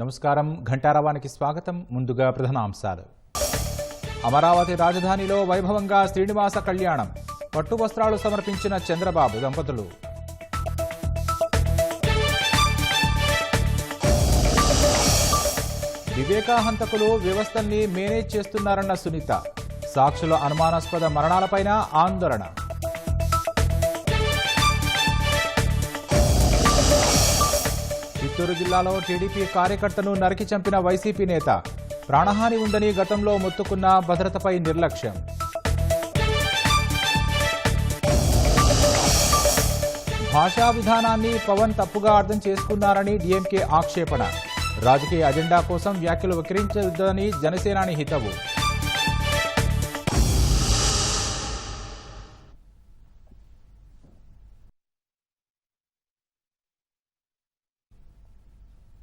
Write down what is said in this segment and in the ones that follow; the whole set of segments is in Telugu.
నమస్కారం ఘంటారావానికి స్వాగతం. ముందుగా ప్రధానాంశాలు. అమరావతి రాజధానిలో వైభవంగా శ్రీనివాస కళ్యాణం. పట్టు వస్త్రాలు సమర్పించిన చంద్రబాబు దంపతులు. వివేకాహంతకులు వ్యవస్థల్ని మేనేజ్ చేస్తున్నారన్న సునీత. సాక్షుల అనుమానాస్పద మరణాలపైన ఆందోళన. చిత్తూరు జిల్లాలో టీడీపీ కార్యకర్తను నరికి చంపిన వైసీపీ నేత. ప్రాణహాని ఉందని గతంలో మొత్తుకున్న భద్రతపై నిర్లక్ష్యం. భాషా విధానాన్ని పవన్ తప్పుగా అర్థం చేసుకున్నారని డీఎంకే ఆక్షేపణ. రాజకీయ అజెండా కోసం వ్యాఖ్యలు వక్రీకరించవద్దని జనసేనాని హితవు.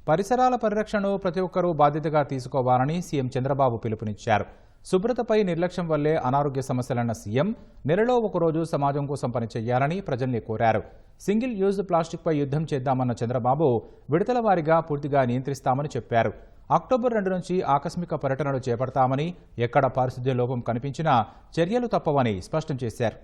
పరిసరాల పరిరక్షణను ప్రతి ఒక్కరూ బాధ్యతగా తీసుకోవాలని సీఎం చంద్రబాబు పిలుపునిచ్చారు. శుభ్రతపై నిర్లక్ష్యం వల్లే అనారోగ్య సమస్యలన్న సీఎం నెలలో ఒకరోజు సమాజం కోసం పనిచేయాలని ప్రజల్ని కోరారు. సింగిల్ యూజ్ ప్లాస్టిక్పై యుద్ధం చేద్దామన్న చంద్రబాబు విడతల వారీగా పూర్తిగా నియంత్రిస్తామని చెప్పారు. అక్టోబర్ 2 నుంచి ఆకస్మిక పర్యటనలు చేపడతామని, ఎక్కడ పారిశుద్ధ్య లోపం కనిపించినా చర్యలు తప్పవని స్పష్టం చేశారు.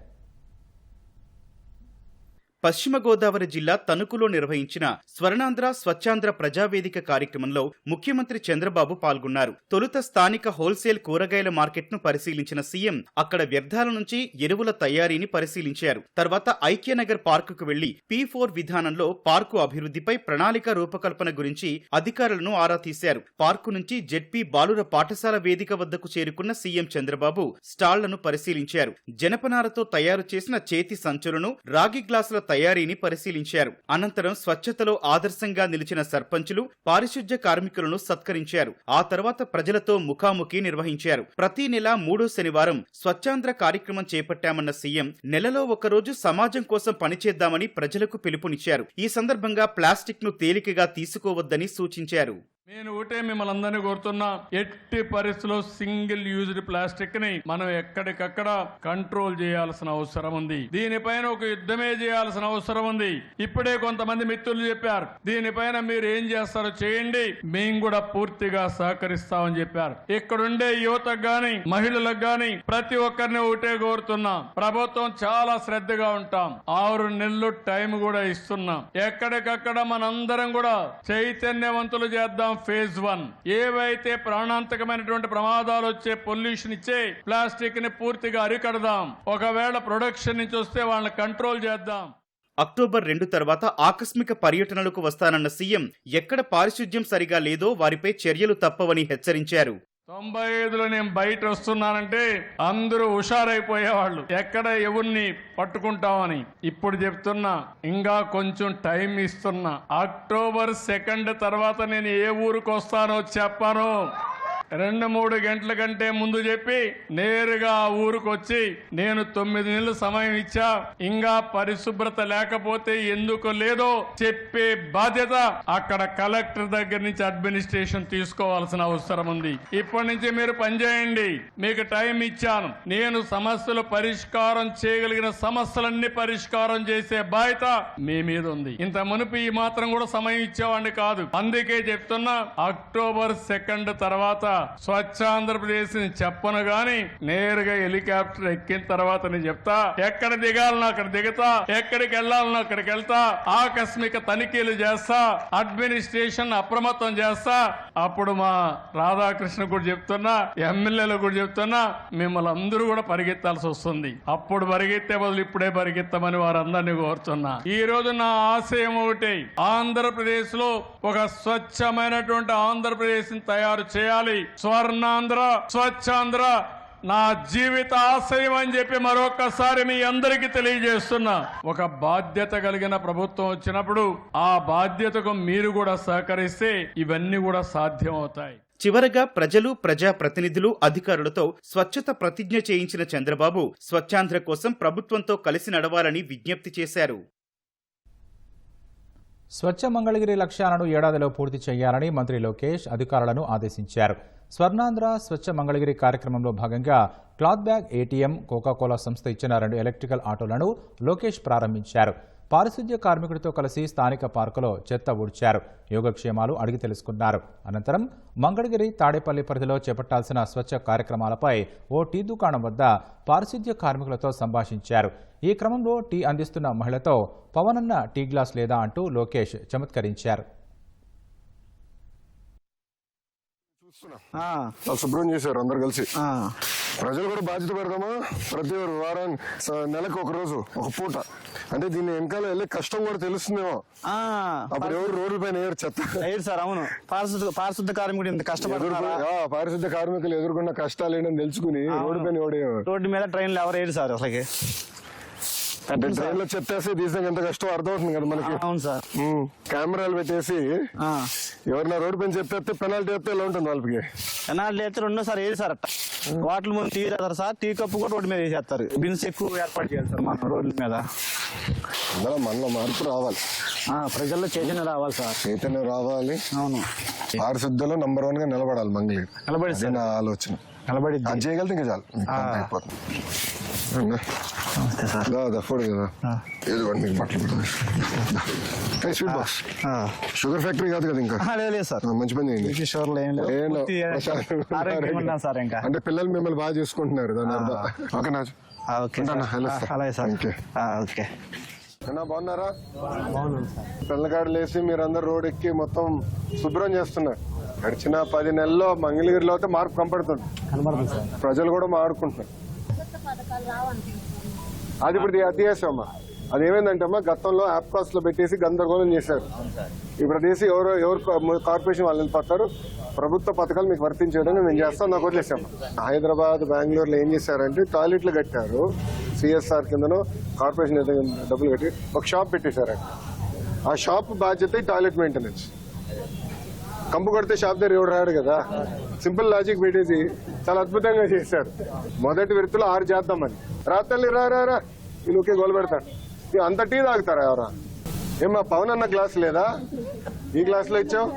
పశ్చిమ గోదావరి జిల్లా తణుకులో నిర్వహించిన స్వర్ణాంధ్ర స్వచ్ఛాంధ్ర ప్రజావేదిక కార్యక్రమంలో ముఖ్యమంత్రి చంద్రబాబు పాల్గొన్నారు. తొలుత స్థానిక హోల్సేల్ కూరగాయల మార్కెట్ను పరిశీలించిన సీఎం అక్కడ వ్యర్థాల నుంచి ఎరువుల తయారీని పరిశీలించారు. తర్వాత ఐక్యనగర్ పార్కుకు వెళ్లి P4 విధానంలో పార్కు అభివృద్ధిపై ప్రణాళిక రూపకల్పన గురించి అధికారులను ఆరా తీశారు. పార్కు నుంచి జెడ్పీ బాలుర పాఠశాల వేదిక వద్దకు చేరుకున్న సీఎం చంద్రబాబు స్టాళ్లను పరిశీలించారు. జనపనారతో తయారు చేసిన చేతి సంచులను, రాగి గ్లాసుల తయారీని పరిశీలించారు. అనంతరం స్వచ్ఛతలో ఆదర్శంగా నిలిచిన సర్పంచులు, పారిశుధ్య కార్మికులను సత్కరించారు. ఆ తర్వాత ప్రజలతో ముఖాముఖి నిర్వహించారు. ప్రతి నెల 3వ శనివారం స్వచ్ఛాంధ్ర కార్యక్రమం చేపట్టామన్న సీఎం నెలలో ఒకరోజు సమాజం కోసం పనిచేద్దామని ప్రజలకు పిలుపునిచ్చారు. ఈ సందర్భంగా ప్లాస్టిక్ ను తేలికగా తీసుకోవద్దని సూచించారు. నేను ఒకటే మిమ్మల్ని అందరినీ కోరుతున్నా, ఎట్టి పరిస్థితుల్లో సింగిల్ యూజ్డ్ ప్లాస్టిక్ ని మనం ఎక్కడికక్కడ కంట్రోల్ చేయాల్సిన అవసరం ఉంది. దీనిపైన ఒక యుద్ధమే చేయాల్సిన అవసరం ఉంది. ఇప్పుడే కొంతమంది మిత్రులు చెప్పారు, దీనిపైన మీరు ఏం చేస్తారో చేయండి, మేము కూడా పూర్తిగా సహకరిస్తామని చెప్పారు. ఇక్కడుండే యువతకు గాని, మహిళలకు గాని ప్రతి ఒక్కరిని ఒకటే కోరుతున్నా, ప్రభుత్వం చాలా శ్రద్ధగా ఉంటాం. 6 నెలలు టైం కూడా ఇస్తున్నాం. ఎక్కడికక్కడ మనందరం కూడా చైతన్యవంతులు చేద్దాం. ఫేజ్ 1 ఏవైతే ప్రాణాంతకమైనటువంటి ప్రమాదాలు వచ్చే పొల్యూషన్ ఇచ్చే ప్లాస్టిక్ ని పూర్తిగా అరికడదాం. ఒకవేళ ప్రొడక్షన్ నుంచి వస్తే వాళ్ళని కంట్రోల్ చేద్దాం. అక్టోబర్ 2 తర్వాత ఆకస్మిక పర్యటనలకు వస్తానన్న సీఎం ఎక్కడ పారిశుధ్యం సరిగా లేదో వారిపై చర్యలు తప్పవని హెచ్చరించారు. 95లో నేను బయట వస్తున్నానంటే అందరూ హుషారైపోయేవాళ్ళు, ఎక్కడ ఎవరిని పట్టుకుంటామని. ఇప్పుడు చెప్తున్నా, ఇంకా కొంచెం టైం ఇస్తున్నా. అక్టోబర్ 2 తర్వాత నేను ఏ ఊరికి వస్తానో చెప్పాను. 2-3 గంటల కంటే ముందు చెప్పి నేరుగా ఆ ఊరికి వచ్చి నేను 9 నెలలు సమయం ఇచ్చా, ఇంకా పరిశుభ్రత లేకపోతే ఎందుకు లేదో చెప్పే బాధ్యత అక్కడ కలెక్టర్ దగ్గర నుంచి అడ్మినిస్ట్రేషన్ తీసుకోవాల్సిన అవసరం ఉంది. ఇప్పటి నుంచి మీరు పనిచేయండి, మీకు టైం ఇచ్చాను. నేను సమస్యలు పరిష్కారం చేయగలిగిన సమస్యలన్నీ పరిష్కారం చేసే బాధ్యత మీ మీద ఉంది. ఇంత మునుపు ఈ మాత్రం కూడా సమయం ఇచ్చేవాడిని కాదు. అందుకే చెప్తున్నా, అక్టోబర్ 2 తర్వాత స్వచ్ఛ ఆంధ్రప్రదేశ్ ని చెప్పను గాని నేరుగా హెలికాప్టర్ ఎక్కిన తర్వాత నేను చెప్తా, ఎక్కడ దిగాలనో అక్కడ దిగుతా, ఎక్కడికి వెళ్లాలనో అక్కడికి వెళ్తా, ఆకస్మిక తనిఖీలు చేస్తా, అడ్మినిస్ట్రేషన్ అప్రమత్తం చేస్తా. అప్పుడు మా రాధాకృష్ణ కూడా చెప్తున్నా, ఎమ్మెల్యేలు కూడా చెప్తున్నా, మిమ్మల్ని అందరూ కూడా పరిగెత్తాల్సి వస్తుంది. అప్పుడు పరిగెత్తే బదులు ఇప్పుడే పరిగెత్తమని వారందరినీ కోరుతున్నా. ఈ రోజు నా ఆశయం ఒకటి, ఆంధ్రప్రదేశ్ లో ఒక స్వచ్ఛమైనటువంటి ఆంధ్రప్రదేశ్ ని తయారు చేయాలి. స్వర్ణాంధ్ర స్వచ్ఛాంధ్ర నా జీవిత ఆశయం అని చెప్పి మరొకసారి మీ అందరికీ తెలియజేస్తున్నా. ఒక బాధ్యత కలిగిన ప్రభుత్వం వచ్చినప్పుడు ఆ బాధ్యతకు మీరు కూడా సహకరిస్తే ఇవన్నీ కూడా సాధ్యం అవుతాయి. చివరగా ప్రజలు, ప్రజాప్రతినిధులు, అధికారులతో స్వచ్ఛత ప్రతిజ్ఞ చేయించిన చంద్రబాబు స్వచ్ఛాంధ్ర కోసం ప్రభుత్వంతో కలిసి నడవాలని విజ్ఞప్తి చేశారు. స్వచ్ఛ మంగళగిరి లక్ష్యాలను ఏడాదిలో పూర్తి చేయాలని మంత్రి లోకేష్ అధికారులను ఆదేశించారు. స్వర్ణాంధ్ర స్వచ్ఛ మంగళగిరి కార్యక్రమంలో భాగంగా క్లాత్ బ్యాగ్ ఏటీఎం, కోకాకోలా సంస్థ ఇచ్చిన 2 ఎలక్ట్రికల్ ఆటోలను లోకేష్ ప్రారంభించారు. పారిశుద్ధ్య కార్మికుడితో కలిసి స్థానిక పార్కులో చెత్త ఊడ్చారు. యోగక్షేమాలు అడిగి తెలుసుకున్నారు. అనంతరం మంగళగిరి, తాడేపల్లి పరిధిలో చేపట్టాల్సిన స్వచ్ఛ కార్యక్రమాలపై ఓ టీ దుకాణం వద్ద పారిశుద్ధ్య కార్మికులతో సంభాషించారు. ఈ క్రమంలో టీ అందిస్తున్న మహిళతో పవనన్న టీ గ్లాస్ లేదా అంటూ లోకేష్ చమత్కరించారు. శుభ్రం చేశారు అందరు కలిసి. ప్రజలు కూడా బాధ్యత పెడదామా, ప్రతి వారాన్ని నెలకు ఒక రోజు ఒక పూట, అంటే దీన్ని వెనకాల వెళ్ళే కష్టం కూడా తెలుస్తుందేమో. అప్పుడు ఎవరు రోడ్ల పైన ఏరు చెత్త సార్. అవును, పారిశుద్ధ కార్మికుడు ఇంత కష్టపడుతున్నారు. పారిశుద్ధ కార్మికులు ఎదుర్కొన్న కష్టాలు ఏంటని తెలుసుకుని రోడ్డు పైన రోడ్డు మీద ట్రైన్లు ఎవరు ఏరు సార్ అసలుకి. ట్రైన్ లో చెత్తేసి తీసాక ఎంత కష్టం అర్థమవుతుంది కదా మనకి. అవును సార్. కెమెరాలు పెట్టేసి ఎవరైనా రోడ్డు పైన చెత్తే పెనాల్టీ వేస్తే ఎలా ఉంటుంది వాళ్ళకి. పెనాల్టీ అయితే రెండోసారి ఏది సార్ అట్ట వాటర్ ముందు టీ చేస్తారు సార్. టీ కప్పు కూడా రోడ్డు మీద వేసేస్తారు. బిన్స్ ఎక్కువ ఏర్పాటు చేయాలి సార్ మన రోడ్ల మీద. అందులో మనలో మార్పు రావాలి, ప్రజల్లో చైతన్యం రావాలి సార్. చైతన్యం రావాలి. అవును, పారిశుద్ధ్యంలో నంబర్ 1 గా నిలబడాలి మంగళగిరి. నిలబడి సార్, నా ఆలోచన. నిలబడి అది చేయగలితే ఇంకా చాలు, అయిపోతుంది. ఫుడ్ కదా, ఏదో మీకు బట్టలు స్వీట్ బాక్స్. షుగర్ ఫ్యాక్టరీ కాదు కదా ఇంకా. లేదు సార్, మంచి పని చేయండి. సార్ ఇంకా అంటే పిల్లలు మిమ్మల్ని బాగా చూసుకుంటున్నారు దాని అర్థం. ఓకేనా? అలాగే సార్. ఓకే. బాగున్నారా? పిల్లగాడులు వేసి మీరందరూ రోడ్ ఎక్కి మొత్తం శుభ్రం చేస్తున్నారు. గడిచిన 10 నెలల్లో మంగళగిరిలో అయితే మార్పు కనపడుతుంది. ప్రజలు కూడా మాడుకుంటున్నారు. అది ఇప్పుడు అధ్యాసమ్మా. అది ఏమైందంటే అమ్మా, గతంలో యాప్ కాస్ట్ లో పెట్టేసి గందరగోళం చేశారు. ఇప్పుడు అదేసి ఎవరు కార్పొరేషన్ వాళ్ళు వెళ్ళిపోతారు. ప్రభుత్వ పథకాలు మీకు వర్తించేయడం మేము చేస్తాం, నాకు వదిలేసాము. హైదరాబాద్, బెంగళూరులో ఏం చేశారంటే టాయిలెట్లు కట్టారు. సిఎస్ఆర్ కిందనో కార్పొరేషన్ డబ్బులు కట్టి ఒక షాప్ పెట్టేశారంట. ఆ షాప్ బాధ్యత టాయిలెట్ మెయింటెనెన్స్. కంపు కొడితే షాప్ దగ్గర ఎవరు రాడు కదా. సింపుల్ లాజిక్ పెట్టేసి చాలా అద్భుతంగా చేశారు. మొదటి విడతలో 6 చేద్దామని. రాత్రి రా నువ్వుకే గోలు పెడతాడు. అంత టీ తాగుతారా ఎవరా? ఏమా పవన్ అన్న గ్లాస్ లేదా? ఈ గ్లాస్ లో ఇచ్చావు.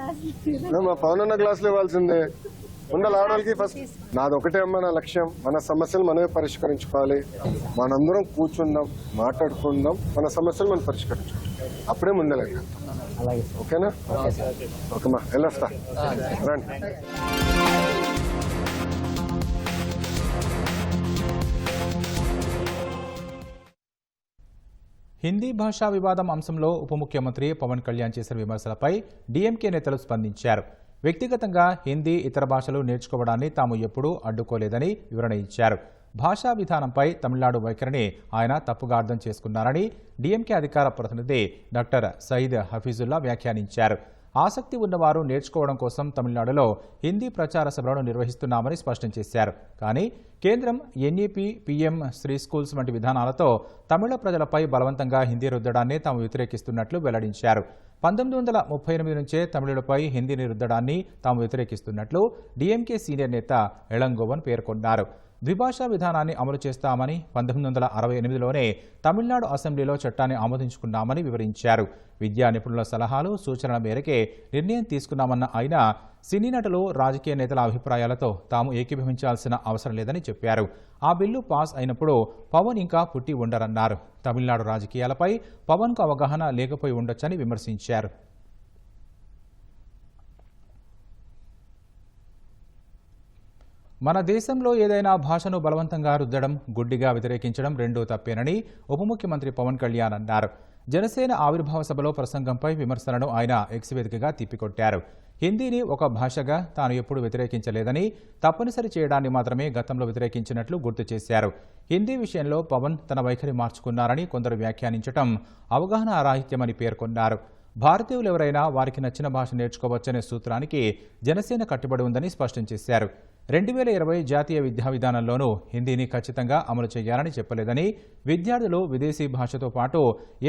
మా పవన్ అన్న గ్లాస్ లో ఇవ్వాల్సిందే. ఉండాలి ఆడవాళ్ళకి. ఫస్ట్ నాదొకటే అమ్మా, నా లక్ష్యం మన సమస్యలు మనమే పరిష్కరించుకోవాలి. మనందరం కూర్చుందాం, మాట్లాడుకుందాం, మన సమస్యలు మనం పరిష్కరించుకోవాలి. అప్పుడే ముందలే. ఓకేనా? ఓకేమా, వెళ్ళొస్తా. రండి. హిందీ భాషా వివాదం అంశంలో ఉప ముఖ్యమంత్రి పవన్ కళ్యాణ్ చేసిన విమర్శలపై డీఎంకే నేతలు స్పందించారు. వ్యక్తిగతంగా హిందీ, ఇతర భాషలు నేర్చుకోవడాన్ని తాము ఎప్పుడూ అడ్డుకోలేదని వివరణ ఇచ్చారు. భాషా విధానంపై తమిళనాడు వైఖరిని ఆయన తప్పుగా అర్థం చేసుకున్నారని డీఎంకే అధికార ప్రతినిధి డాక్టర్ సయీద్ హఫీజుల్లా వ్యాఖ్యానించారు. ఆసక్తి ఉన్నవారు నేర్చుకోవడం కోసం తమిళనాడులో హిందీ ప్రచార సభలను నిర్వహిస్తున్నామని స్పష్టం చేశారు. కానీ కేంద్రం ఎన్ఈపీ, పీఎం శ్రీ స్కూల్స్ వంటి విధానాలతో తమిళ ప్రజలపై బలవంతంగా హిందీ రుద్దడాన్ని తాము వ్యతిరేకిస్తున్నట్లు వెల్లడించారు. 1938 నుంచే తమిళులపై హిందీని రుద్దడాన్ని తాము వ్యతిరేకిస్తున్నట్లు డీఎంకే సీనియర్ నేత ఎళంగోవన్ పేర్కొన్నారు. ద్విభాషా విధానాన్ని అమలు చేస్తామని 1968లోనే తమిళనాడు అసెంబ్లీలో చట్టాన్ని ఆమోదించుకున్నామని వివరించారు. విద్యా నిపుణుల సలహాలు, సూచనల మేరకే నిర్ణయం తీసుకున్నామన్న ఆయన సినీ నటులు, రాజకీయ నేతల అభిప్రాయాలతో తాము ఏకీభవించాల్సిన అవసరం లేదని చెప్పారు. ఆ బిల్లు పాస్ అయినప్పుడు పవన్ ఇంకా పుట్టి ఉండరన్నారు. తమిళనాడు రాజకీయాలపై పవన్కు అవగాహన లేకపోయి ఉండొచ్చని విమర్శించారు. మన దేశంలో ఏదైనా భాషను బలవంతంగా రుద్దడం, గుడ్డిగా వ్యతిరేకించడం రెండూ తప్పేనని ఉప ముఖ్యమంత్రి పవన్ కళ్యాణ్ అన్నారు. జనసేన ఆవిర్భావ సభలో ప్రసంగంపై విమర్శలను ఆయన ఎక్స్ వేదికగా తిప్పికొట్టారు. హిందీని ఒక భాషగా తాను ఎప్పుడూ వ్యతిరేకించలేదని, తప్పనిసరి చేయడాన్ని మాత్రమే గతంలో వ్యతిరేకించినట్లు గుర్తు చేశారు. హిందీ విషయంలో పవన్ తన వైఖరి మార్చుకున్నారని కొందరు వ్యాఖ్యానించడం అవగాహన రాహిత్యమని పేర్కొన్నారు. భారతీయులు ఎవరైనా వారికి నచ్చిన భాష నేర్చుకోవచ్చనే సూత్రానికి జనసేన కట్టుబడి ఉందని స్పష్టం చేశారు. 2020 జాతీయ విద్యా విధానంలోనూ హిందీని ఖచ్చితంగా అమలు చేయాలని చెప్పలేదని, విద్యార్థులు విదేశీ భాషతో పాటు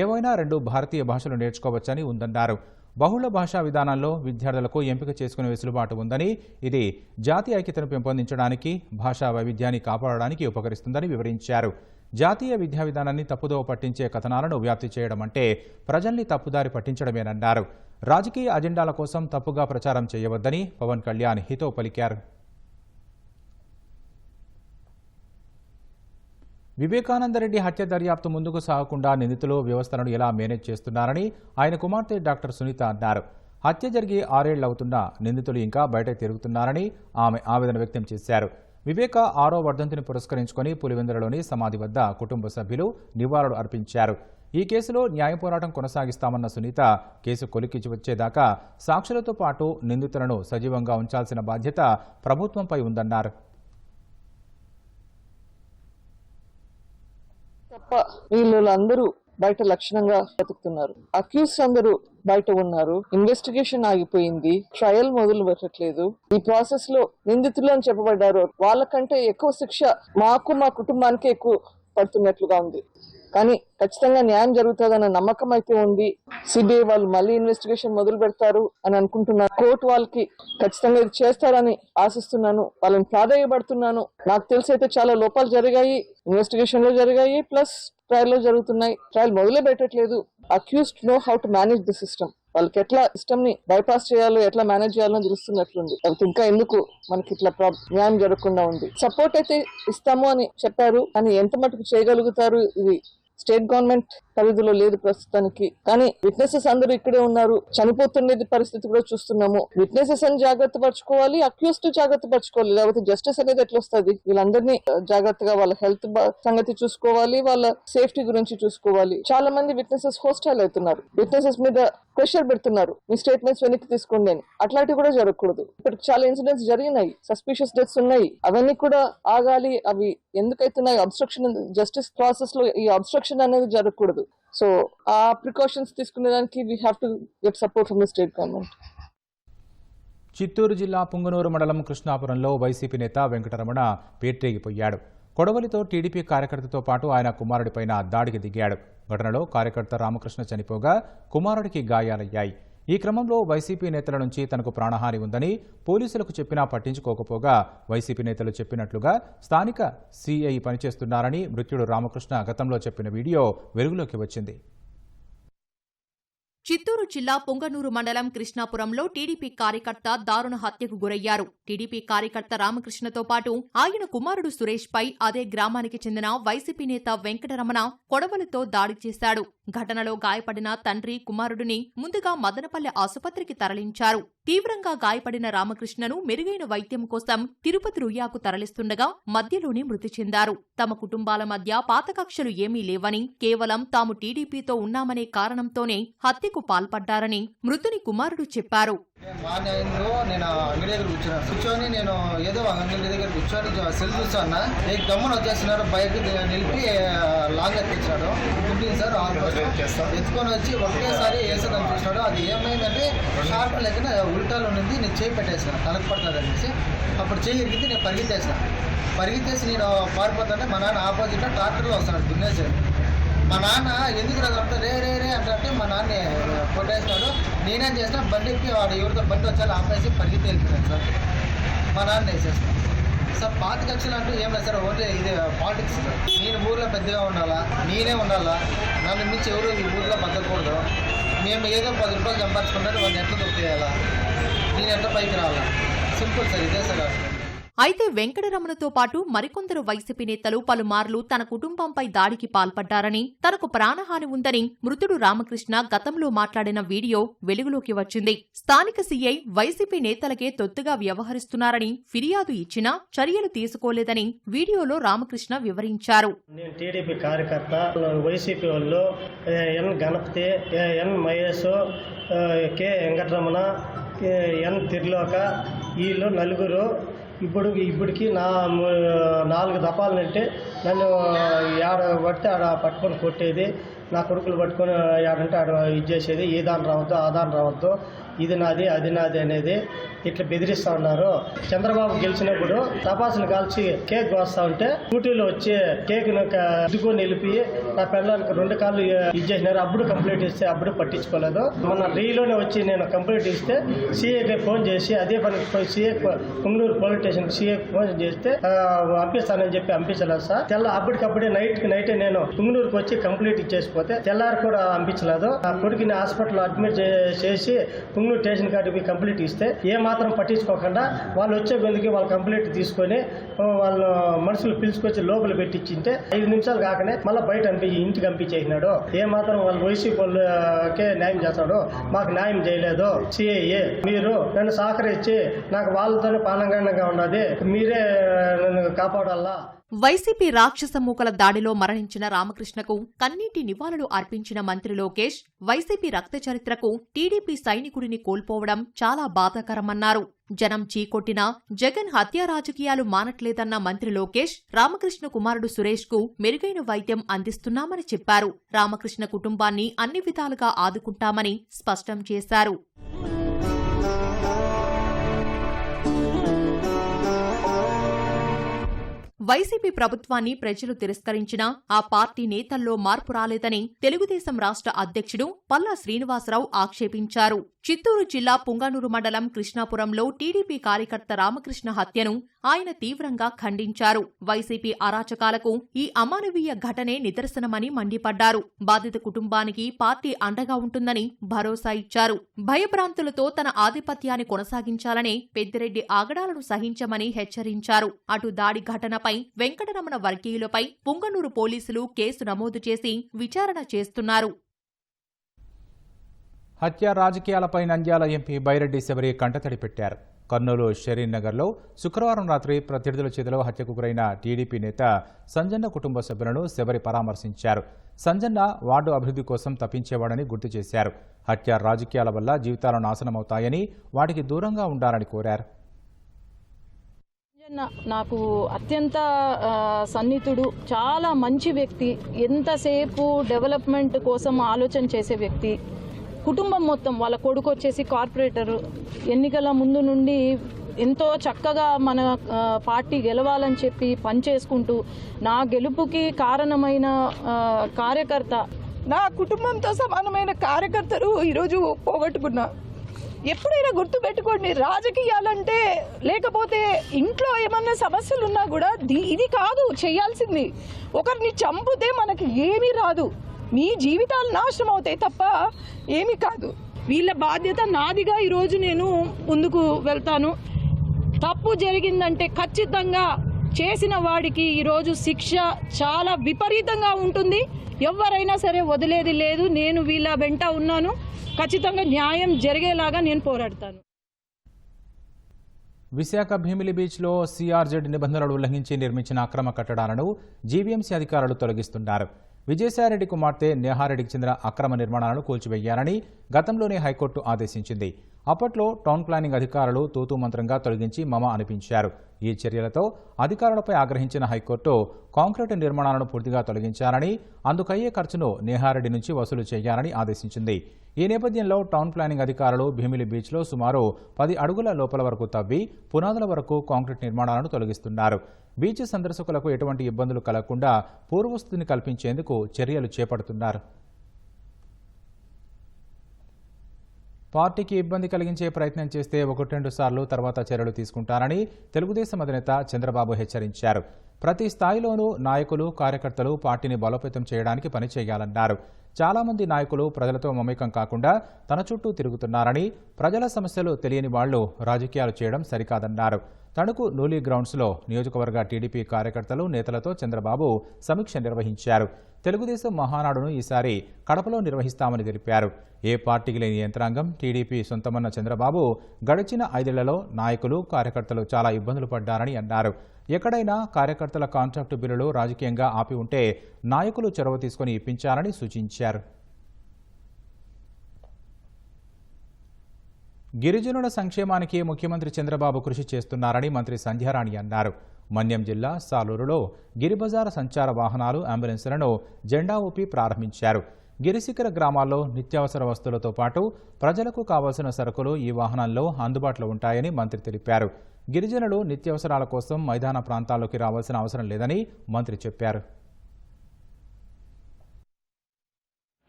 ఏవైనా 2 భారతీయ భాషలు నేర్చుకోవచ్చని ఉందన్నారు. బహుళ భాషా విధానంలో విద్యార్థులకు ఎంపిక చేసుకునే వెసులుబాటు ఉందని, ఇది జాతీయ ఐక్యతను పెంపొందించడానికి, భాషా వైవిధ్యాన్ని కాపాడడానికి ఉపకరిస్తుందని వివరించారు. జాతీయ విద్యా విధానాన్ని తప్పుదోవ పట్టించే కథనాలను వ్యాప్తి చేయడం అంటే ప్రజల్ని తప్పుదారి పట్టించడమేనన్నారు. రాజకీయ అజెండాల కోసం తప్పుగా ప్రచారం చేయవద్దని పవన్ కళ్యాణ్ హితవు పలికారు. వివేకానందరెడ్డి హత్య దర్యాప్తు ముందుకు సాగకుండా నిందితులు వ్యవస్థలను ఎలా మేనేజ్ చేస్తున్నారని ఆయన కుమార్తె డాక్టర్ సునీత అన్నారు. హత్య జరిగి 6 ఏళ్లవుతున్నా నిందితులు ఇంకా బయట తిరుగుతున్నారని ఆమె ఆవేదన వ్యక్తం చేశారు. వివేక 6వ వర్ధంతిని పురస్కరించుకొని పులివెందులలోని సమాధి వద్ద కుటుంబ సభ్యులు నివాళులు అర్పించారు. ఈ కేసులో న్యాయ పోరాటం కొనసాగిస్తామన్న సునీత కేసు కొలిక్కి వచ్చేదాకా సాక్షులతో పాటు నిందితులను సజీవంగా ఉంచాల్సిన బాధ్యత ప్రభుత్వంపై ఉందన్నారు. వీళ్ళందరూ బయట లక్షణంగా బతుకుతున్నారు. అక్యూస్ అందరూ బయట ఉన్నారు. ఇన్వెస్టిగేషన్ ఆగిపోయింది. ట్రయల్ మొదలు పెట్టట్లేదు. ఈ ప్రాసెస్ లో నిందితులు అని చెప్పబడ్డారు వాళ్ళకంటే ఎక్కువ శిక్ష మాకు మా కుటుంబానికి ఎక్కువ పడుతున్నట్లుగా ఉంది. కానీ ఖచ్చితంగా న్యాయం జరుగుతుందన్న నమ్మకం అయితే ఉంది. సిబిఐ వాళ్ళు మళ్ళీ ఇన్వెస్టిగేషన్ మొదలు పెడతారు అని అనుకుంటున్నారు. కోర్టు వాళ్ళకి ఖచ్చితంగా ఇది చేస్తారని ఆశిస్తున్నాను. వాళ్ళని ప్రాధాన్యపడుతున్నాను. నాకు తెలిసి అయితే చాలా లోపాలు జరిగాయి, ఇన్వెస్టిగేషన్ లో జరిగాయి, ప్లస్ ట్రయల్ లో జరుగుతున్నాయి. ట్రయల్ మొదలే పెట్టట్లేదు. Accused know how to manage the system. వాళ్ళకి ఎట్లా సిస్టమ్ ని బైపాస్ చేయాలో ఎట్లా మేనేజ్ చేయాలో తెలుస్తున్నట్లుంది. ఇంకా ఎందుకు మనకి ఇట్లా న్యాయం జరగకుండా ఉంది. సపోర్ట్ అయితే ఇస్తాము అని చెప్పారు, కానీ ఎంత మటుకు చేయగలుగుతారు ఇది స్టేట్ గవర్నమెంట్ పరిధిలో లేదు ప్రస్తుతానికి. కానీ విట్నెసెస్ అందరూ ఇక్కడే ఉన్నారు. చనిపోతుండేది పరిస్థితి కూడా చూస్తున్నాము. విట్నెసెస్ అని జాగ్రత్త పరచుకోవాలి, అక్యూస్డ్ జాగ్రత్త పరచుకోవాలి. లేకపోతే జస్టిస్ అనేది ఎట్లా వస్తుంది? వీళ్ళందరినీ జాగ్రత్తగా వాళ్ళ హెల్త్ సంగతి చూసుకోవాలి, వాళ్ళ సేఫ్టీ గురించి చూసుకోవాలి. చాలా మంది విట్నెసెస్ హోస్టైల్ అవుతున్నారు. విట్నెసెస్ మీద ప్రెషర్ పెడుతున్నారు, మీ స్టేట్మెంట్స్ వెనక్కి తీసుకోండి అని. అట్లాంటివి కూడా జరగకూడదు. ఇప్పుడు చాలా ఇన్సిడెంట్స్ జరిగినాయి, సస్పిషియస్ డెత్స్ ఉన్నాయి. అవన్నీ కూడా ఆగాలి. అవి ఎందుకైతున్నాయి? అబ్స్ట్రక్షన్, జస్టిస్ ప్రాసెస్ లో ఈ అబ్స్ట్రక్షన్ అనేది జరగకూడదు. సో ఆ ప్రికాషన్స్ తీసుకునేదానికి we have to get support from the state government. Chittoor జిల్లా పుంగనూరు మండలం కృష్ణాపురంలో వైసీపీ నేత వెంకటరమణ పేట్రేగిపోయాడు. కొడవలితో టీడీపీ కార్యకర్తతో పాటు ఆయన కుమారుడిపైన దాడికి దిగాడు. ఘటనలో కార్యకర్త రామకృష్ణ చనిపోగా కుమారుడికి గాయాలయ్యాయి. ఈ క్రమంలో వైసీపీ నేతల నుంచి తనకు ప్రాణహాని ఉందని పోలీసులకు చెప్పినా పట్టించుకోకపోగా వైసీపీ నేతలు చెప్పినట్లుగా స్థానిక సీఐ పనిచేస్తున్నారని మృతుడు రామకృష్ణ గతంలో చెప్పిన వీడియో వెలుగులోకి వచ్చింది. చిత్తూరు జిల్లా పుంగనూరు మండలం కృష్ణాపురంలో టీడీపీ కార్యకర్త దారుణ హత్యకు గురయ్యారు. టీడీపీ కార్యకర్త రామకృష్ణతో పాటు ఆయన కుమారుడు సురేష్ పై అదే గ్రామానికి చెందిన వైసీపీ నేత వెంకటరమణ కొడవలితో దాడి చేశాడు. ఘటనలో గాయపడిన తండ్రి కుమారుడిని ముందుగా మదనపల్లె ఆసుపత్రికి తరలించారు. తీవ్రంగా గాయపడిన రామకృష్ణను మెరుగైన వైద్యం కోసం తిరుపతి రుయ్యాకు తరలిస్తుండగా మధ్యలోనే మృతి చెందారు. తమ కుటుంబాల మధ్య పాత కక్షలు ఏమీ లేవని, కేవలం తాము టీడీపీతో ఉన్నామనే కారణంతోనే హత్యకు పాల్పడ్డారని మృతుని కుమారుడు చెప్పారు. నేను అంగడి దగ్గర కూర్చొని నేను ఏదో అంగడి దగ్గర కూర్చొని సెల్ చూస్తున్నా. గమ్మున వచ్చేస్తున్నారు, బైక్ నిలిపి లాంగ్ ఎత్తించాడు. సార్ ఎత్తుకొని వచ్చి ఒకేసారి వేసేదని చూసినాడు. అది ఏమైందంటే షార్ప్ లెక్కన ఉల్టాలు ఉన్నది. నేను చేయి పెట్టేసిన తలకు పడుతుంది అనేసి అప్పుడు చేయి ఇరిగింది. నేను పరిగెత్తేసి నేను పారిపోతుంటే మా నాన్న ఆపోజిట్లో ట్రాక్టర్లో వస్తున్నాడు దున్నేసి. మా నాన్న ఎందుకు రాదంటే రే రే రే అంటే మా నాన్న కొట్టేసినాడు. నేనేం చేసిన బండికి వాడు ఎవరితో బండి వచ్చాలో ఆపేసి పరిగెత్తి వెళ్తున్నాను సార్. మా నాన్న వేసేస్తాను సార్. పాత కక్షలు అంటూ ఏం లేదు సార్, ఓన్లీ ఇది పాలిటిక్స్. నేను ఊర్లో పెద్దగా ఉండాలా, నేనే ఉండాలా, నన్ను మించి ఎవరు ఈ ఊర్లో బతకూడదు. మేము ఏదో 10 రూపాయలు సంపాదించుకుంటే వాళ్ళు ఎట్లా దొరికేయాలా, నేను ఎట్లా పైకి రావాలా, సింపుల్ సార్, ఇదే సార్. అయితే వెంకటరమణతో పాటు మరికొందరు వైసీపీ నేతలు పలుమార్లు తన కుటుంబంపై దాడికి పాల్పడ్డారని, తనకు ప్రాణహాని ఉందని మృతుడు రామకృష్ణ గతంలో మాట్లాడిన వీడియో వెలుగులోకి వచ్చింది. స్థానిక సీఐ వైసీపీ నేతలకే తొత్తుగా వ్యవహరిస్తున్నారని ఫిర్యాదు ఇచ్చినా చర్యలు తీసుకోలేదని వీడియోలో రామకృష్ణ వివరించారు. నేను టీడీపీ కార్యకర్త, వైసీపీ వాళ్ళు ఎన్ గణపతి, ఎన్ మహేష్, కె వెంకటరమణ, ఎన్ తిర్లోక, వీళ్ళు నలుగురు ఇప్పటికి నా 4 దఫాలంటే నన్ను ఆడ పడితే ఆడ పట్టుకొని కొట్టేది. నా కొడుకులు పట్టుకొని ఆడంటే ఆడ ఇచ్చేసేది. ఈ దాని రావద్దు, ఆ దాని రావద్దు, ఇది నాది అది నాది అనేది ఇట్లా బెదిరిస్తూ ఉన్నారు. చంద్రబాబు గెలిచినప్పుడు తపాసులు కాల్చి కేక్ కోస్తా ఉంటే స్కూటీలో వచ్చి కేక్ను ఇదుకొని నిలిపి నా పిల్లలకి 2 కాళ్ళు ఇచ్చేసినారు. అప్పుడు కంప్లైంట్ ఇస్తే అప్పుడు పట్టించుకోలేదు. మన రీలోనే వచ్చి నేను కంప్లైంట్ ఇస్తే సీఏకి ఫోన్ చేసి అదే పని సీఏ పుంగనూరు పోలీస్ స్టేషన్ సీఏకి ఫోన్ చేస్తే పంపిస్తానని చెప్పి పంపించలేదు సార్. అప్పటికప్పుడే నైటే నేను పుంగనూరుకి వచ్చి కంప్లైంట్ ఇచ్చేసిపోతే తెల్లారి కూడా పంపించలేదు. ఆ కొడుకుని హాస్పిటల్ అడ్మిట్ చేసి పుంగనూరు స్టేషన్ కాడికి కంప్లైంట్ ఇస్తే ఏమాత్రం పట్టించుకోకుండా వాళ్ళు వచ్చే కొద్దికి వాళ్ళ కంప్లైంట్ తీసుకొని వాళ్ళు మనుషులు పిలుచుకొచ్చి లోపల పెట్టించింటే 5 నిమిషాలు కాకనే మళ్ళీ బయట ఇంటికి పంపించేసినాడు. ఏమాత్రం వాళ్ళు వైసీపీ వాళ్ళకే న్యాయం చేస్తాడు, మాకు న్యాయం చేయలేదు. సిఐఏ మీరు నన్ను సహకరించి నాకు వాళ్ళతోనే పానంగా ఉన్నది, మీరే నన్ను కాపాడాలా. వైసీపీ రాక్షస మూకల దాడిలో మరణించిన రామకృష్ణకు కన్నీటి నివాళులు అర్పించిన మంత్రి లోకేష్, వైసీపీ రక్త చరిత్రకు టీడీపీ సైనికుడిని కోల్పోవడం చాలా బాధాకరమన్నారు. జనం చీకొట్టినా జగన్ హత్యా రాజకీయాలు మానట్లేదన్న మంత్రి లోకేష్, రామకృష్ణ కుమారుడు సురేష్ కు మెరుగైన వైద్యం అందిస్తున్నామని చెప్పారు. రామకృష్ణ కుటుంబాన్ని అన్ని విధాలుగా ఆదుకుంటామని స్పష్టం చేశారు. వైసీపీ ప్రభుత్వాన్ని ప్రజలు తిరస్కరించినా ఆ పార్టీ నేతల్లో మార్పు రాలేదని తెలుగుదేశం రాష్ట్ర అధ్యక్షుడు పల్లా శ్రీనివాసరావు ఆక్షేపించారు. చిత్తూరు జిల్లా పుంగనూరు మండలం కృష్ణాపురంలో టీడీపీ కార్యకర్త రామకృష్ణ హత్యను ఆయన తీవ్రంగా ఖండించారు. వైసీపీ అరాచకాలకు ఈ అమానవీయ ఘటనే నిదర్శనమని మండిపడ్డారు. బాధిత కుటుంబానికి పార్టీ అండగా ఉంటుందని భరోసా ఇచ్చారు. భయభ్రాంతులతో తన ఆధిపత్యాన్ని కొనసాగించాలనే పెద్దిరెడ్డి ఆగడాలను సహించమని హెచ్చరించారు. అటు దాడి ఘటనపై వెంకటరమణ వర్గీయులపై పుంగనూరు పోలీసులు కేసు నమోదు చేసి విచారణ చేస్తున్నారు. హత్య రాజకీయాలపై నంద్యాల ఎంపీ బైరెడ్డి శబరి కంటతడి పెట్టారు. కర్నూలు షరీన్ నగర్లో శుక్రవారం రాత్రి ప్రత్యర్థుల చేతిలో హత్యకు గురైన టీడీపీ నేత సంజన్న కుటుంబ సభ్యులను శబరి పరామర్శించారు. సంజన్న వార్డు అభివృద్ధి కోసం తప్పించేవాడని గుర్తు చేశారు. హత్య రాజకీయాల వల్ల జీవితాలు నాశనమవుతాయని, వాటికి దూరంగా ఉండాలని కోరారు. నాకు అత్యంత సన్నిహితుడు, చాలా మంచి వ్యక్తి, ఎంతసేపు డెవలప్మెంట్ కోసం ఆలోచన చేసే వ్యక్తి. కుటుంబం మొత్తం, వాళ్ళ కొడుకు వచ్చేసి కార్పొరేటర్, ఎన్నికల ముందు నుండి ఎంతో చక్కగా మన పార్టీ గెలవాలని చెప్పి పనిచేసుకుంటూ నా గెలుపుకి కారణమైన కార్యకర్త, నా కుటుంబంతో సమానమైన కార్యకర్తలు ఈరోజు పోగొట్టుకున్నా. ఎప్పుడైనా గుర్తుపెట్టుకోండి, రాజకీయాలంటే లేకపోతే ఇంట్లో ఏమన్నా సమస్యలు ఉన్నా కూడా ఇది కాదు చేయాల్సింది. ఒకరిని చంపితే మనకి ఏమీ రాదు, మీ జీవితాలు నాశనం అవుతాయి తప్ప ఏమీ కాదు. వీళ్ళ బాధ్యత నాదిగా ఈరోజు నేను ముందుకు వెళ్తాను. తప్పు జరిగిందంటే ఖచ్చితంగా చేసిన వాడికి ఈరోజు శిక్ష చాలా విపరీతంగా ఉంటుంది. ఎవరైనా సరే వదిలేది లేదు. నేను వీళ్ళ వెంట ఉన్నాను. ఖచ్చితంగా న్యాయం జరిగేలాగా నేను పోరాడతాను. విశాఖ భీమిలి బీచ్లో సిఆర్జెడ్ నిబంధనలు ఉల్లంఘించి నిర్మించిన అక్రమ కట్టడాలను జీవీఎంసీ అధికారులు తొలగిస్తున్నారు. విజయసాయిరెడ్డి కుమార్తె నేహారెడ్డికి చెందిన అక్రమ నిర్మాణాలను కూల్చివేయాలని గతంలోనే హైకోర్టు ఆదేశించింది. అప్పట్లో టౌన్ ప్లానింగ్ అధికారులు తూతూ మంత్రంగా తొలగించి మమ అనిపించారు. ఈ చర్యలతో అధికారులపై ఆగ్రహించిన హైకోర్టు కాంక్రీటు నిర్మాణాలను పూర్తిగా తొలగించాలని, అందుకయ్యే ఖర్చును నేహారెడ్డి నుంచి వసూలు చేయాలని ఆదేశించింది. ఈ నేపథ్యంలో టౌన్ ప్లానింగ్ అధికారులు భీమిలి బీచ్లో సుమారు 10 అడుగుల లోపల వరకు తవ్వి పునాదుల వరకు కాంక్రీట్ నిర్మాణాలను తొలగిస్తున్నారు. బీచ్ సందర్శకులకు ఎటువంటి ఇబ్బందులు కలగకుండా పూర్వస్థితిని కల్పించేందుకు చర్యలు చేపడుతున్నారు. పార్టీకి ఇబ్బంది కలిగించే ప్రయత్నం చేస్తే 1-2 సార్లు తర్వాత చర్యలు తీసుకుంటారని తెలుగుదేశం అధినేత చంద్రబాబు హెచ్చరించారు. ప్రతి స్థాయిలోనూ నాయకులు, కార్యకర్తలు పార్టీని బలోపేతం చేయడానికి పనిచేయాలన్నారు. చాలా మంది నాయకులు ప్రజలతో మమేకం కాకుండా తన చుట్టూ తిరుగుతున్నారని, ప్రజల సమస్యలు తెలియని వాళ్లు రాజకీయాలు చేయడం సరికాదన్నారు. తణుకు నూలీ గ్రౌండ్స్లో నియోజకవర్గ టీడీపీ కార్యకర్తలు, నేతలతో చంద్రబాబు సమీక్ష నిర్వహించారు. తెలుగుదేశం మహానాడును ఈసారి కడపలో నిర్వహిస్తామని తెలిపారు. ఏ పార్టీకి లేని యంత్రాంగం టీడీపీ సొంతమన్న చంద్రబాబు గడిచిన 5 ఏళ్లలో నాయకులు, కార్యకర్తలు చాలా ఇబ్బందులు పడ్డారని అన్నారు. ఎక్కడైనా కార్యకర్తల కాంట్రాక్టు బిల్లులు రాజకీయంగా ఆపి ఉంటే నాయకులు చొరవ తీసుకుని ఇప్పించాలని సూచించారు. గిరిజనుల సంక్షేమానికి ముఖ్యమంత్రి చంద్రబాబు కృషి చేస్తున్నారని మంత్రి సంధ్యారాణి అన్నారు. మన్యం జిల్లా సాలూరులో గిరిబజార్ సంచార వాహనాలు, అంబులెన్సులను జెండా ఊపి ప్రారంభించారు. గిరిశిఖర గ్రామాల్లో నిత్యావసర వస్తువులతో పాటు ప్రజలకు కావాల్సిన సరుకులు ఈ వాహనాల్లో అందుబాటులో ఉంటాయని మంత్రి తెలిపారు. గిరిజనులు నిత్యావసరాల కోసం మైదాన ప్రాంతాల్లోకి రావాల్సిన అవసరం లేదని మంత్రి చెప్పారు.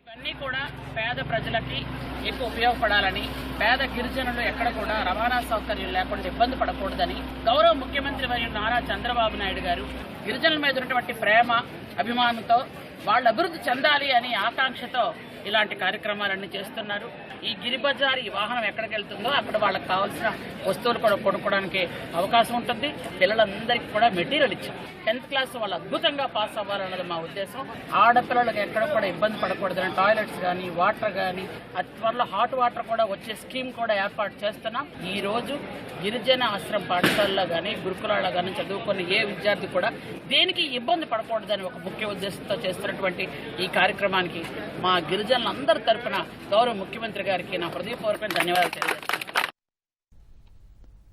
ఇవన్నీ కూడా పేద ప్రజలకి ఎక్కువ ఉపయోగపడాలని, పేద గిరిజనులు ఎక్కడ కూడా రవాణా సౌకర్యం లేకుండా ఇబ్బంది పడకూడదని గౌరవ ముఖ్యమంత్రి వర్యులు నారా చంద్రబాబు నాయుడు గారు గిరిజనుల మీద ఉన్నటువంటి ప్రేమ, అభిమానంతో వాళ్ళు అభివృద్ధి చెందాలి అని ఆకాంక్షతో ఇలాంటి కార్యక్రమాలన్నీ చేస్తున్నారు. ఈ గిరిబజార్ ఈ వాహనం ఎక్కడికి వెళ్తుందో అక్కడ వాళ్ళకి కావాల్సిన వస్తువులు కూడా కొనుక్కోవడానికి అవకాశం ఉంటుంది. పిల్లలందరికీ కూడా మెటీరియల్ ఇచ్చాం. 10th క్లాస్ వాళ్ళు అద్భుతంగా పాస్ అవ్వాలన్నది మా ఉద్దేశం. ఆడపిల్లలకి ఎక్కడ కూడా ఇబ్బంది పడకూడదని టాయిలెట్స్ కానీ వాటర్ కానీ అతి త్వరలో హాట్ వాటర్ కూడా వచ్చే స్కీమ్ కూడా ఏర్పాటు చేస్తున్నాం. ఈ రోజు గిరిజన ఆశ్రమ పాఠశాలలో కానీ గురుకులాల్లో కానీ చదువుకున్న ఏ విద్యార్థి కూడా దేనికి ఇబ్బంది పడకూడదని ఒక ముఖ్య ఉద్దేశంతో చేస్తున్నటువంటి ఈ కార్యక్రమానికి మా గిరిజనులందరి తరఫున గౌరవ ముఖ్యమంత్రి గారికి నా హృదయపూర్వక ధన్యవాదాలు తెలియజేస్తున్నాను.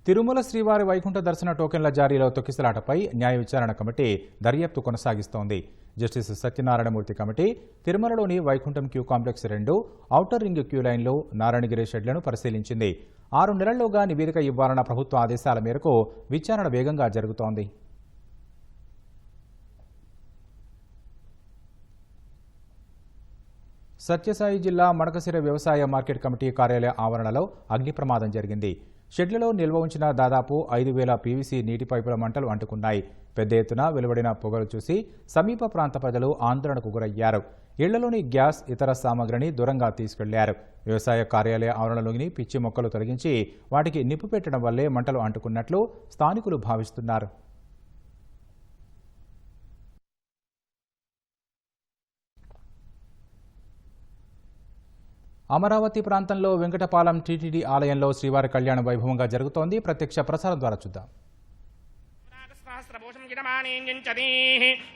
తిరుమల శ్రీవారి వైకుంఠ దర్శన టోకెన్ల జారీలో తొక్కిసలాటపై న్యాయ విచారణ కమిటీ దర్యాప్తు కొనసాగిస్తోంది. జస్టిస్ సత్యనారాయణమూర్తి కమిటీ తిరుమలలోని వైకుంఠం queue complex 2 outer ring queue లైన్లో నారాయణగిరి షెడ్లను పరిశీలించింది. 6 నెలల్లోగా నివేదిక ఇవ్వాలన్న ప్రభుత్వ ఆదేశాల మేరకు విచారణ వేగంగా జరుగుతోంది. సత్యసాయి జిల్లా మడకశిర వ్యవసాయ మార్కెట్ కమిటీ కార్యాలయ ఆవరణలో అగ్ని ప్రమాదం జరిగింది. షెడ్లలో నిల్వ ఉంచిన దాదాపు 5,000 పీవీసీ నీటి పైపుల మంటలు అంటుకున్నాయి. పెద్ద ఎత్తున వెలువడిన పొగలు చూసి సమీప ప్రాంత ప్రజలు ఆందోళనకు గురయ్యారు. ఇళ్లలోని గ్యాస్, ఇతర సామగ్రిని దూరంగా తీసుకెళ్లారు. వ్యవసాయ కార్యాలయ ఆవరణలోని పిచ్చి మొక్కలు తొలగించి వాటికి నిప్పు పెట్టడం వల్లే మంటలు అంటుకున్నట్లు స్థానికులు భావిస్తున్నారు. అమరావతి ప్రాంతంలో వెంకటపాలెం టీటీడీ ఆలయంలో శ్రీవారి కళ్యాణం వైభవంగా జరుగుతోంది. ప్రత్యక్ష ప్రసారం ద్వారా చూద్దాం.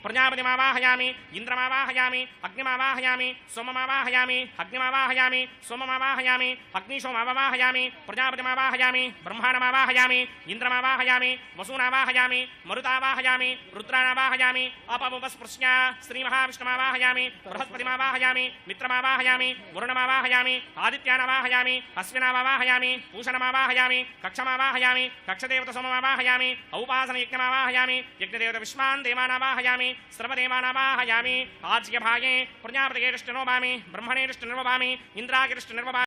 ప్రజాపతిమావాహయామి ఇంద్రమావాహయామి అగ్నిమావాహయామి సోమమావాహయామి అగ్నిమావాహయామి సోమమావాహయామి అగ్నిశోమమావాహయామి ప్రజాపతిమావాహయామి బ్రహ్మాణమావాహయామి ఇంద్రమావాహయామి వసూనావాహయామి మరుతావాహయామి రుద్రానావాహయామి అపముపస్పృశ్య శ్రీమహావిష్ణుమావాహయామి బృహస్పతిమావాహయామి మిత్రమావాహయామి వరుణమావాహయామి ఆదిత్యానవాహయామి అశ్వినావాహయామి పూషణమావాహయామి కక్షమావాహయామి కక్షదేవత సోమమావాహయామి ఔపాసన యజ్ఞమావాహయామి యజ్ఞదేవత విశ్వాన్ దేవానావాహయామి సర్వదేవానావాహయామి ఆజ్యభాగే ప్రజాపతికే దృష్టి నిర్వభామి బ్రహ్మణే దృష్టి నిర్వభామి ఇంద్రాకి దృష్టి నిర్వభామి